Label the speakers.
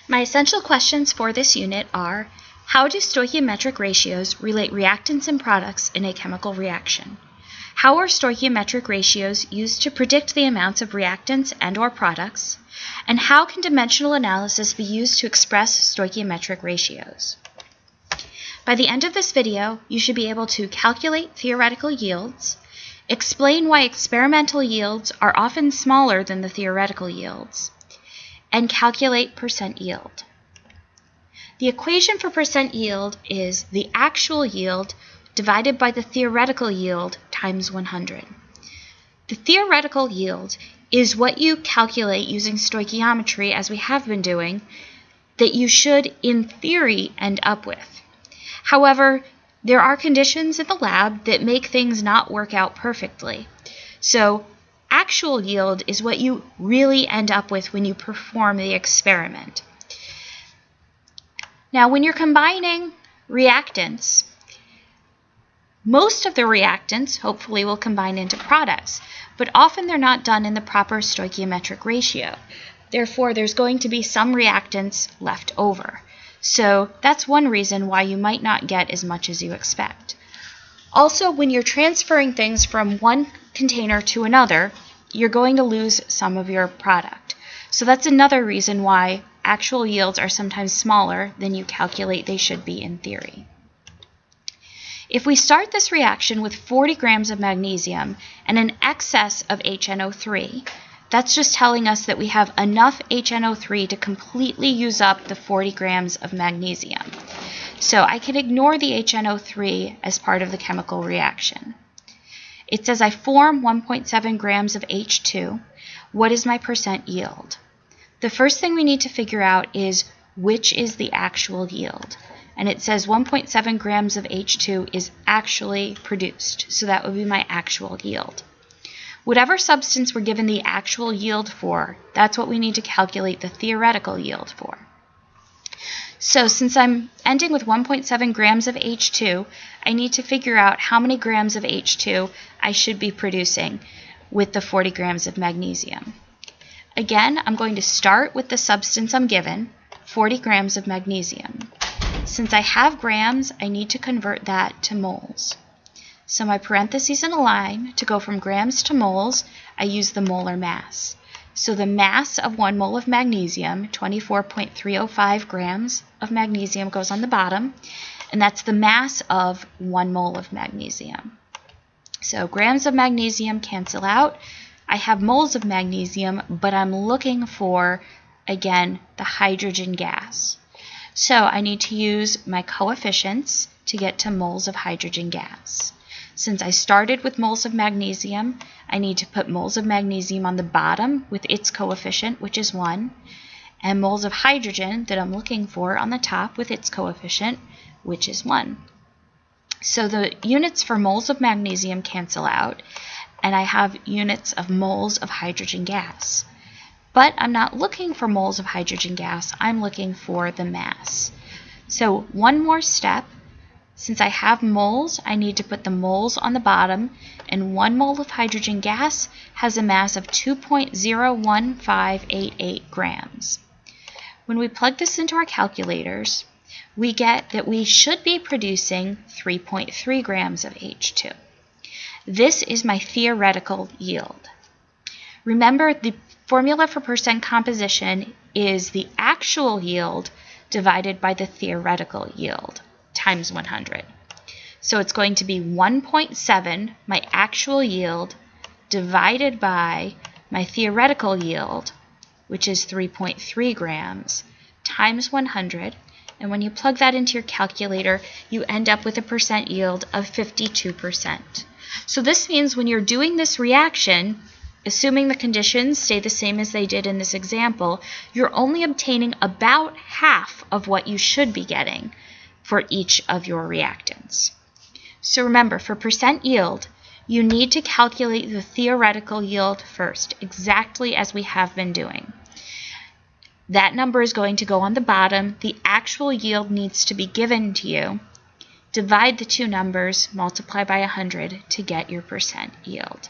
Speaker 1: My essential questions for this unit are: how do stoichiometric ratios relate reactants and products in a chemical reaction? How are stoichiometric ratios used to predict the amounts of reactants and/or products? And how can dimensional analysis be used to express stoichiometric ratios? By the end of this video, you should be able to calculate theoretical yields, explain why experimental yields are often smaller than the theoretical yields, and calculate percent yield. The equation for percent yield is the actual yield divided by the theoretical yield times 100. The theoretical yield is what you calculate using stoichiometry, as we have been doing, that you should, in theory, end up with. However, there are conditions in the lab that make things not work out perfectly. So, actual yield is what you really end up with when you perform the experiment. Now, when you're combining reactants, most of the reactants hopefully will combine into products, but often they're not done in the proper stoichiometric ratio. Therefore, there's going to be some reactants left over. So that's one reason why you might not get as much as you expect. Also, when you're transferring things from one container to another, you're going to lose some of your product. So that's another reason why actual yields are sometimes smaller than you calculate they should be in theory. If we start this reaction with 40 grams of magnesium and an excess of HNO3, that's just telling us that we have enough HNO3 to completely use up the 40 grams of magnesium. So I can ignore the HNO3 as part of the chemical reaction. It says I form 1.7 grams of H2. What is my percent yield? The first thing we need to figure out is which is the actual yield. And it says 1.7 grams of H2 is actually produced. So that would be my actual yield. Whatever substance we're given the actual yield for, that's what we need to calculate the theoretical yield for. So since I'm ending with 1.7 grams of H2, I need to figure out how many grams of H2 I should be producing with the 40 grams of magnesium. Again, I'm going to start with the substance I'm given, 40 grams of magnesium. Since I have grams, I need to convert that to moles. So my parentheses in a line, to go from grams to moles, I use the molar mass. So the mass of 1 mole of magnesium, 24.305 grams of magnesium, goes on the bottom, and that's the mass of 1 mole of magnesium. So grams of magnesium cancel out. I have moles of magnesium, but I'm looking for, again, the hydrogen gas. So I need to use my coefficients to get to moles of hydrogen gas. Since I started with moles of magnesium, I need to put moles of magnesium on the bottom with its coefficient, which is 1, and moles of hydrogen that I'm looking for on the top with its coefficient, which is 1. So the units for moles of magnesium cancel out, and I have units of moles of hydrogen gas. But I'm not looking for moles of hydrogen gas, I'm looking for the mass. So one more step. Since I have moles, I need to put the moles on the bottom, and 1 mole of hydrogen gas has a mass of 2.01588 grams. When we plug this into our calculators, we get that we should be producing 3.3 grams of H2. This is my theoretical yield. Remember, the formula for percent composition is the actual yield divided by the theoretical yield, times 100. So it's going to be 1.7, my actual yield, divided by my theoretical yield, which is 3.3 grams, times 100. And when you plug that into your calculator, you end up with a percent yield of 52%. So this means when you're doing this reaction, assuming the conditions stay the same as they did in this example, you're only obtaining about half of what you should be getting for each of your reactants. So remember, for percent yield, you need to calculate the theoretical yield first, exactly as we have been doing. That number is going to go on the bottom. The actual yield needs to be given to you. Divide the two numbers, multiply by 100 to get your percent yield.